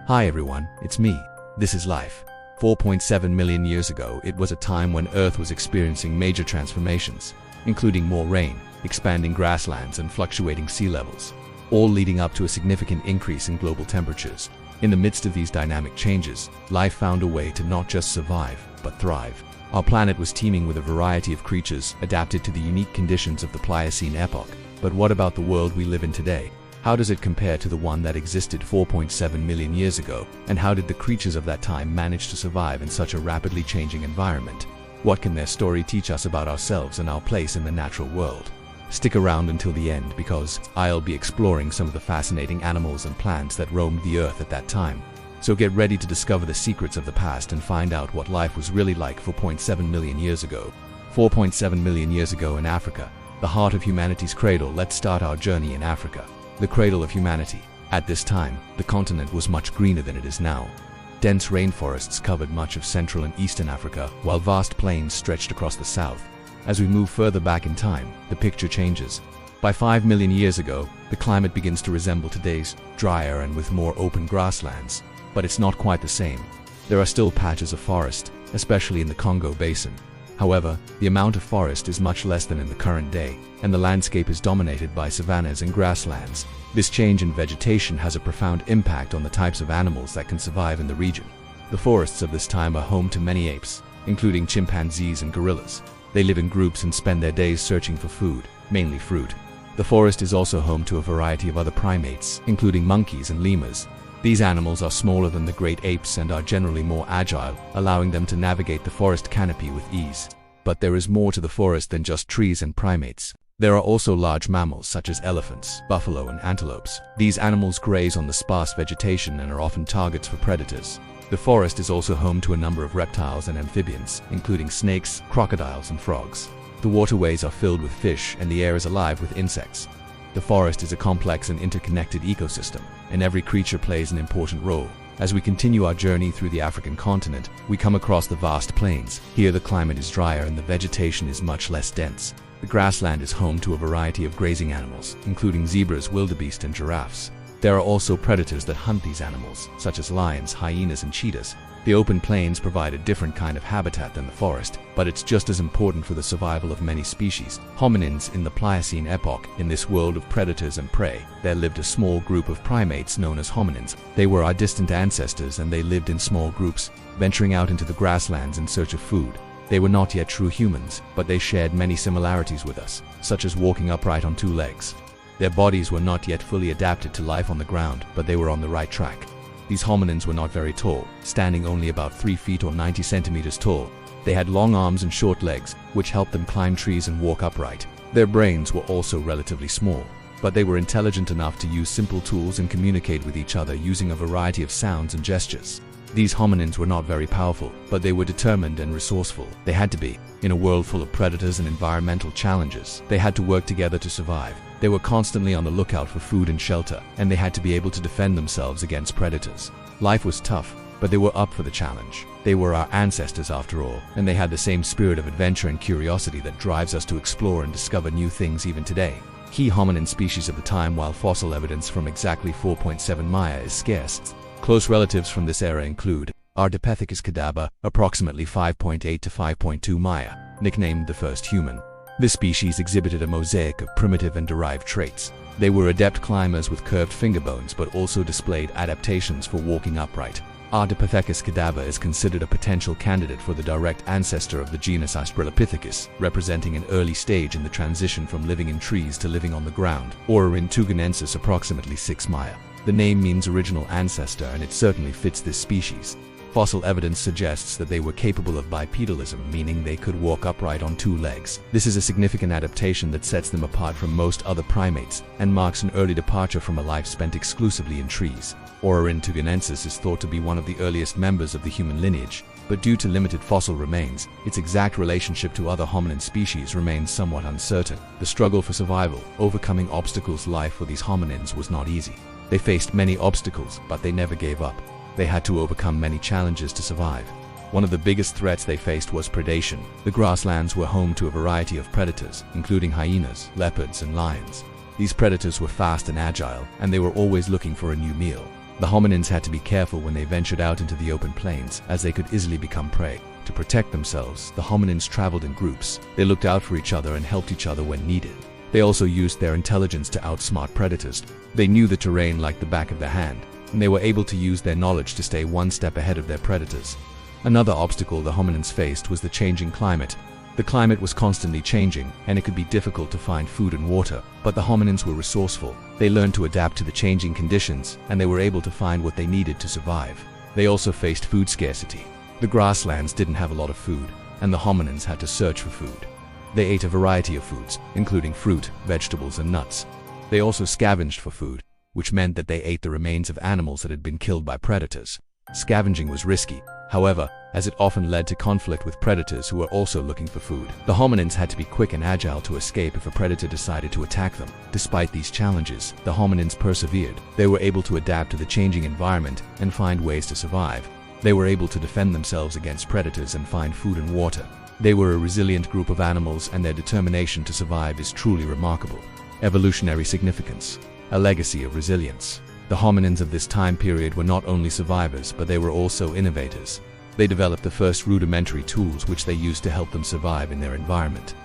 Hi everyone, it's me. This is life. 4.7 million years ago, it was a time when Earth was experiencing major transformations, including more rain, expanding grasslands, and fluctuating sea levels, all leading up to a significant increase in global temperatures. In the midst of these dynamic changes, life found a way to not just survive, but thrive. Our planet was teeming with a variety of creatures adapted to the unique conditions of the Pliocene epoch. But what about the world we live in today? How does it compare to the one that existed 4.7 million years ago? And how did the creatures of that time manage to survive in such a rapidly changing environment? What can their story teach us about ourselves and our place in the natural world? Stick around until the end, because I'll be exploring some of the fascinating animals and plants that roamed the Earth at that time. So get ready to discover the secrets of the past and find out what life was really like 4.7 million years ago. 4.7 million years ago in Africa, the heart of humanity's cradle. Let's start our journey in Africa. The cradle of humanity. At this time, the continent was much greener than it is now. Dense rainforests covered much of Central and Eastern Africa, while vast plains stretched across the south. As we move further back in time, the picture changes. By 5 million years ago, the climate begins to resemble today's, drier and with more open grasslands. But it's not quite the same. There are still patches of forest, especially in the Congo Basin. However, the amount of forest is much less than in the current day, and the landscape is dominated by savannas and grasslands. This change in vegetation has a profound impact on the types of animals that can survive in the region. The forests of this time are home to many apes, including chimpanzees and gorillas. They live in groups and spend their days searching for food, mainly fruit. The forest is also home to a variety of other primates, including monkeys and lemurs. These animals are smaller than the great apes and are generally more agile, allowing them to navigate the forest canopy with ease. But there is more to the forest than just trees and primates. There are also large mammals such as elephants, buffalo, and antelopes. These animals graze on the sparse vegetation and are often targets for predators. The forest is also home to a number of reptiles and amphibians, including snakes, crocodiles, and frogs. The waterways are filled with fish, and the air is alive with insects. The forest is a complex and interconnected ecosystem, and every creature plays an important role. As we continue our journey through the African continent, we come across the vast plains. Here the climate is drier and the vegetation is much less dense. The grassland is home to a variety of grazing animals, including zebras, wildebeest, and giraffes. There are also predators that hunt these animals, such as lions, hyenas, and cheetahs. The open plains provide a different kind of habitat than the forest, but it's just as important for the survival of many species. Hominins in the Pliocene epoch. In this world of predators and prey, there lived a small group of primates known as hominins. They were our distant ancestors, and they lived in small groups, venturing out into the grasslands in search of food. They were not yet true humans, but they shared many similarities with us, such as walking upright on 2 legs. Their bodies were not yet fully adapted to life on the ground, but they were on the right track. These hominins were not very tall, standing only about 3 feet or 90 centimeters tall. They had long arms and short legs, which helped them climb trees and walk upright. Their brains were also relatively small, but they were intelligent enough to use simple tools and communicate with each other using a variety of sounds and gestures. These hominins were not very powerful, but they were determined and resourceful. They had to be. In a world full of predators and environmental challenges, they had to work together to survive. They were constantly on the lookout for food and shelter, and they had to be able to defend themselves against predators. Life was tough, but they were up for the challenge. They were our ancestors after all, and they had the same spirit of adventure and curiosity that drives us to explore and discover new things even today. Key hominin species of the time. While fossil evidence from exactly 4.7 Maya is scarce, close relatives from this era include Ardipithecus cadabra, approximately 5.8 to 5.2 Maya, nicknamed the first human. This species exhibited a mosaic of primitive and derived traits. They were adept climbers with curved finger bones, but also displayed adaptations for walking upright. Ardipithecus cadabra is considered a potential candidate for the direct ancestor of the genus Australopithecus, representing an early stage in the transition from living in trees to living on the ground. Aururintuganensis, approximately 6 Maya. The name means original ancestor, and it certainly fits this species. Fossil evidence suggests that they were capable of bipedalism, meaning they could walk upright on 2 legs. This is a significant adaptation that sets them apart from most other primates and marks an early departure from a life spent exclusively in trees. Aururintuganensis is thought to be one of the earliest members of the human lineage, but due to limited fossil remains, its exact relationship to other hominin species remains somewhat uncertain. The struggle for survival, overcoming obstacles. Life for these hominins was not easy. They faced many obstacles, but they never gave up. They had to overcome many challenges to survive. One of the biggest threats they faced was predation. The grasslands were home to a variety of predators, including hyenas, leopards, and lions. These predators were fast and agile, and they were always looking for a new meal. The hominins had to be careful when they ventured out into the open plains, as they could easily become prey. To protect themselves, the hominins traveled in groups. They looked out for each other and helped each other when needed. They also used their intelligence to outsmart predators. They knew the terrain like the back of their hand, and they were able to use their knowledge to stay one step ahead of their predators. Another obstacle the hominins faced was the changing climate. The climate was constantly changing, and it could be difficult to find food and water, but the hominins were resourceful. They learned to adapt to the changing conditions, and they were able to find what they needed to survive. They also faced food scarcity. The grasslands didn't have a lot of food, and the hominins had to search for food. They ate a variety of foods, including fruit, vegetables, and nuts. They also scavenged for food, which meant that they ate the remains of animals that had been killed by predators. Scavenging was risky, however, as it often led to conflict with predators who were also looking for food. The hominins had to be quick and agile to escape if a predator decided to attack them. Despite these challenges, the hominins persevered. They were able to adapt to the changing environment and find ways to survive. They were able to defend themselves against predators and find food and water. They were a resilient group of animals, and their determination to survive is truly remarkable. Evolutionary significance. A legacy of resilience. The hominins of this time period were not only survivors, but they were also innovators. They developed the first rudimentary tools which they used to help them survive in their environment.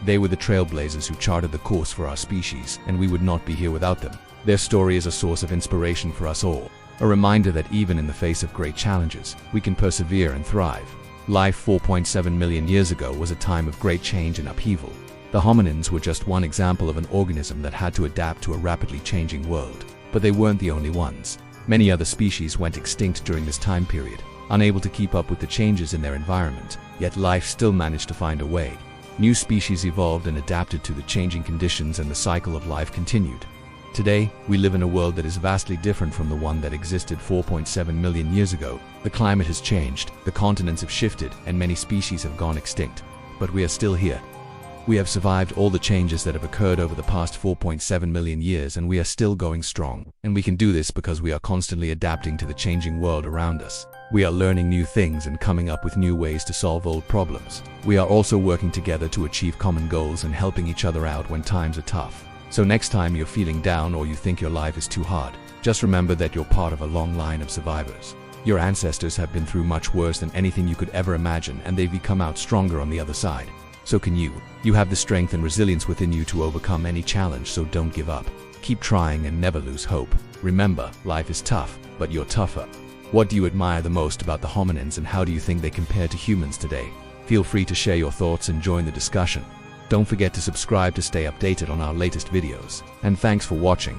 They were the trailblazers who charted the course for our species, and we would not be here without them. Their story is a source of inspiration for us all, a reminder that even in the face of great challenges, we can persevere and thrive. Life 4.7 million years ago was a time of great change and upheaval. The hominins were just one example of an organism that had to adapt to a rapidly changing world. But they weren't the only ones. Many other species went extinct during this time period, unable to keep up with the changes in their environment, yet life still managed to find a way. New species evolved and adapted to the changing conditions, and the cycle of life continued. Today, we live in a world that is vastly different from the one that existed 4.7 million years ago. The climate has changed, the continents have shifted, and many species have gone extinct. But we are still here. We have survived all the changes that have occurred over the past 4.7 million years, and we are still going strong. And we can do this because we are constantly adapting to the changing world around us. We are learning new things and coming up with new ways to solve old problems. We are also working together to achieve common goals and helping each other out when times are tough. So next time you're feeling down or you think your life is too hard, just remember that you're part of a long line of survivors. Your ancestors have been through much worse than anything you could ever imagine, and they've come out stronger on the other side. So can you. You have the strength and resilience within you to overcome any challenge, so don't give up. Keep trying and never lose hope. Remember, life is tough, but you're tougher. What do you admire the most about the hominins, and how do you think they compare to humans today? Feel free to share your thoughts and join the discussion. Don't forget to subscribe to stay updated on our latest videos. And thanks for watching.